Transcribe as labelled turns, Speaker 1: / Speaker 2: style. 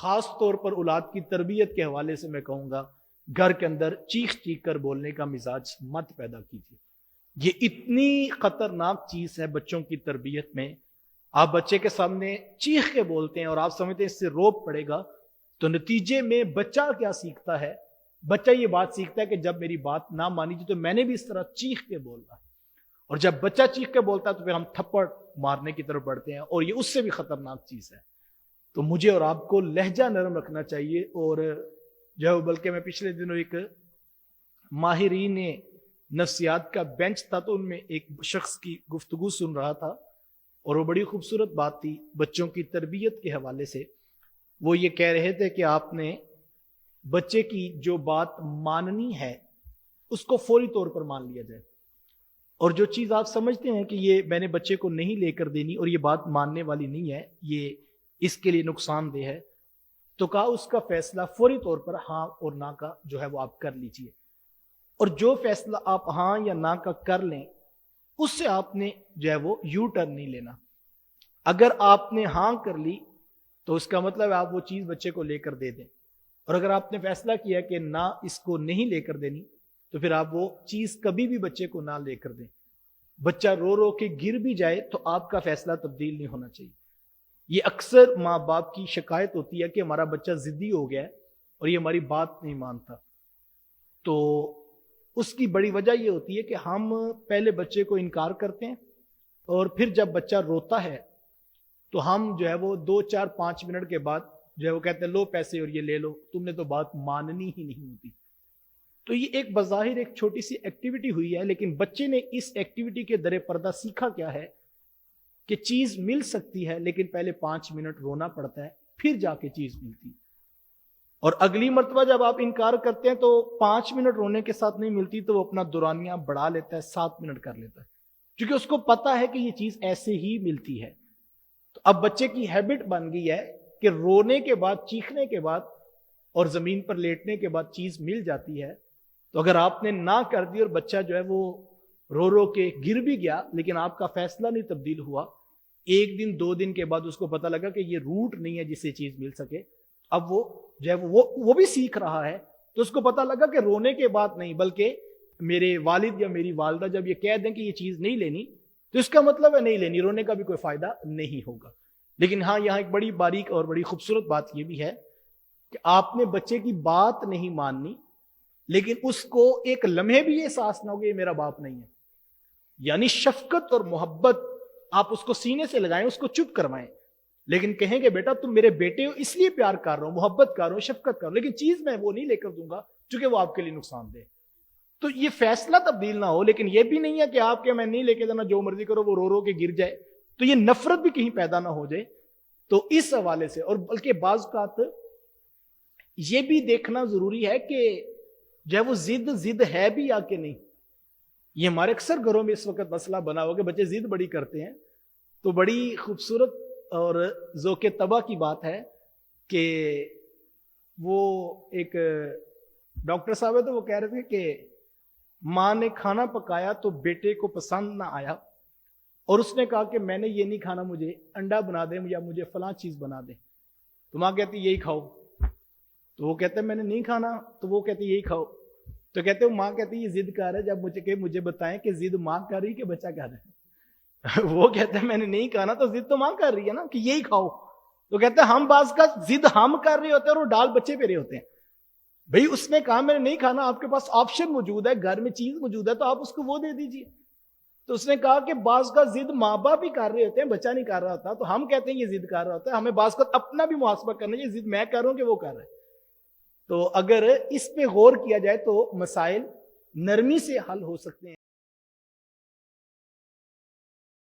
Speaker 1: خاص طور پر اولاد کی تربیت کے حوالے سے میں کہوں گا، گھر کے اندر چیخ چیخ کر بولنے کا مزاج مت پیدا کیجیے۔ یہ اتنی خطرناک چیز ہے بچوں کی تربیت میں۔ آپ بچے کے سامنے چیخ کے بولتے ہیں اور آپ سمجھتے ہیں اس سے روب پڑے گا، تو نتیجے میں بچہ کیا سیکھتا ہے؟ بچہ یہ بات سیکھتا ہے کہ جب میری بات نہ مانی جائے تو میں نے بھی اس طرح چیخ کے بولنا، اور جب بچہ چیخ کے بولتا ہے تو پھر ہم تھپڑ مارنے کی طرف بڑھتے ہیں، اور یہ اس سے بھی خطرناک چیز ہے۔ تو مجھے اور آپ کو لہجہ نرم رکھنا چاہیے، اور جو ہے بلکہ میں پچھلے دنوں ایک ماہرین نفسیات کا بینچ تھا، تو ان میں ایک شخص کی گفتگو سن رہا تھا، اور وہ بڑی خوبصورت بات تھی بچوں کی تربیت کے حوالے سے۔ وہ یہ کہہ رہے تھے کہ آپ نے بچے کی جو بات ماننی ہے اس کو فوری طور پر مان لیا جائے، اور جو چیز آپ سمجھتے ہیں کہ یہ میں نے بچے کو نہیں لے کر دینی اور یہ بات ماننے والی نہیں ہے، یہ اس کے لیے نقصان دہ ہے، تو کہا اس کا فیصلہ فوری طور پر ہاں اور نہ کا جو ہے وہ آپ کر لیجئے، اور جو فیصلہ آپ ہاں یا نہ کا کر لیں اس سے آپ نے جو ہے وہ یو ٹرن نہیں لینا۔ اگر آپ نے ہاں کر لی تو اس کا مطلب آپ وہ چیز بچے کو لے کر دے دیں، اور اگر آپ نے فیصلہ کیا کہ نہ اس کو نہیں لے کر دینی تو پھر آپ وہ چیز کبھی بھی بچے کو نہ لے کر دیں۔ بچہ رو رو کے گر بھی جائے تو آپ کا فیصلہ تبدیل نہیں ہونا چاہیے۔ یہ اکثر ماں باپ کی شکایت ہوتی ہے کہ ہمارا بچہ ضدی ہو گیا ہے اور یہ ہماری بات نہیں مانتا، تو اس کی بڑی وجہ یہ ہوتی ہے کہ ہم پہلے بچے کو انکار کرتے ہیں، اور پھر جب بچہ روتا ہے تو ہم جو ہے وہ 2-4-5 منٹ کے بعد جو ہے وہ کہتے ہیں لو پیسے اور یہ لے لو، تم نے تو بات ماننی ہی نہیں ہوتی۔ تو یہ ایک بظاہر ایک چھوٹی سی ایکٹیویٹی ہوئی ہے، لیکن بچے نے اس ایکٹیویٹی کے در پردہ سیکھا کیا ہے کہ چیز مل سکتی ہے لیکن پہلے 5 منٹ رونا پڑتا ہے، پھر جا کے چیز ملتی ہے، اور اگلی مرتبہ جب آپ انکار کرتے ہیں تو 5 منٹ رونے کے ساتھ نہیں ملتی تو وہ اپنا دورانیہ بڑھا لیتا ہے، 7 منٹ کر لیتا ہے، کیونکہ اس کو پتا ہے کہ یہ چیز ایسے ہی ملتی ہے۔ تو اب بچے کی ہیبٹ بن گئی ہے کہ رونے کے بعد، چیخنے کے بعد اور زمین پر لیٹنے کے بعد چیز مل جاتی ہے۔ تو اگر آپ نے نہ کر دی اور بچہ جو ہے وہ رو رو کے گر بھی گیا لیکن آپ کا فیصلہ نہیں تبدیل ہوا، 1 دن 2 دن کے بعد اس کو پتا لگا کہ یہ روٹ نہیں ہے جس سے چیز مل سکے، اب وہ جو ہے وہ بھی سیکھ رہا ہے، تو اس کو پتا لگا کہ رونے کے بعد نہیں، بلکہ میرے والد یا میری والدہ جب یہ کہہ دیں کہ یہ چیز نہیں لینی تو اس کا مطلب ہے نہیں لینی، رونے کا بھی کوئی فائدہ نہیں ہوگا۔ لیکن ہاں، یہاں ایک بڑی باریک اور بڑی خوبصورت بات یہ بھی ہے کہ آپ نے بچے کی بات نہیں ماننی، لیکن اس کو ایک لمحے بھی یہ احساس نہ ہو کہ یہ میرا باپ نہیں ہے، یعنی شفقت اور محبت آپ اس کو سینے سے لگائیں، اس کو چپ کروائیں، لیکن کہیں کہ بیٹا تم میرے بیٹے ہو اس لیے پیار کر رہا ہوں، محبت کر رہا ہوں، شفقت کر رہا ہوں، لیکن چیز میں وہ نہیں لے کر دوں گا چونکہ وہ آپ کے لیے نقصان دہ۔ تو یہ فیصلہ تبدیل نہ ہو، لیکن یہ بھی نہیں ہے کہ آپ کے میں نہیں لے کے دینا، جو مرضی کرو، وہ رو رو کے گر جائے، تو یہ نفرت بھی کہیں پیدا نہ ہو جائے۔ تو اس حوالے سے، اور بلکہ بعض اوقات یہ بھی دیکھنا ضروری ہے کہ جو ہے وہ ضد ہے بھی یا کہ نہیں۔ یہ ہمارے اکثر گھروں میں اس وقت مسئلہ بنا ہوا کہ بچے ضد بڑی کرتے ہیں، تو بڑی خوبصورت اور ذوق طبع کی بات ہے کہ وہ ایک ڈاکٹر صاحب ہے، تو وہ کہہ رہے تھے کہ ماں نے کھانا پکایا تو بیٹے کو پسند نہ آیا، اور اس نے کہا کہ میں نے یہ نہیں کھانا، مجھے انڈا بنا دیں یا مجھے فلاں چیز بنا دیں، تو ماں کہتی یہی کھاؤ، تو وہ کہتے ہیں میں نے نہیں کھانا، تو وہ کہتے یہی کھاؤ، تو کہتے ہیں ماں کہتی یہ ضد کر رہا ہے، جب مجھے بتائیں کہ ضد ماں کر رہی کہ بچہ کر رہا ہے وہ کہتے ہیں میں نے نہیں کھانا، تو ضد تو ماں کر رہی ہے نا کہ یہی کھاؤ، تو کہتے ہیں ہم بعض کا ضد ہم کر رہے ہوتے ہیں اور وہ ڈال بچے پہ رہے ہوتے ہیں۔ بھئی اس نے کہا میں نے نہیں کھانا، آپ کے پاس آپشن موجود ہے، گھر میں چیز موجود ہے، تو آپ اس کو وہ دے دیجئے۔ تو اس نے کہا کہ بعض کا ضد ماں باپ ہی کر رہے ہوتے ہیں، بچہ نہیں کر رہا ہوتا، تو ہم کہتے ہیں یہ ضد کر رہا ہوتا ہے، ہمیں بعض کا اپنا بھی محاسبہ کرنا چاہیے، ضد میں کر رہا ہوں کہ وہ کر رہا ہے۔ تو اگر اس پہ غور کیا جائے تو مسائل نرمی سے حل ہو سکتے ہیں۔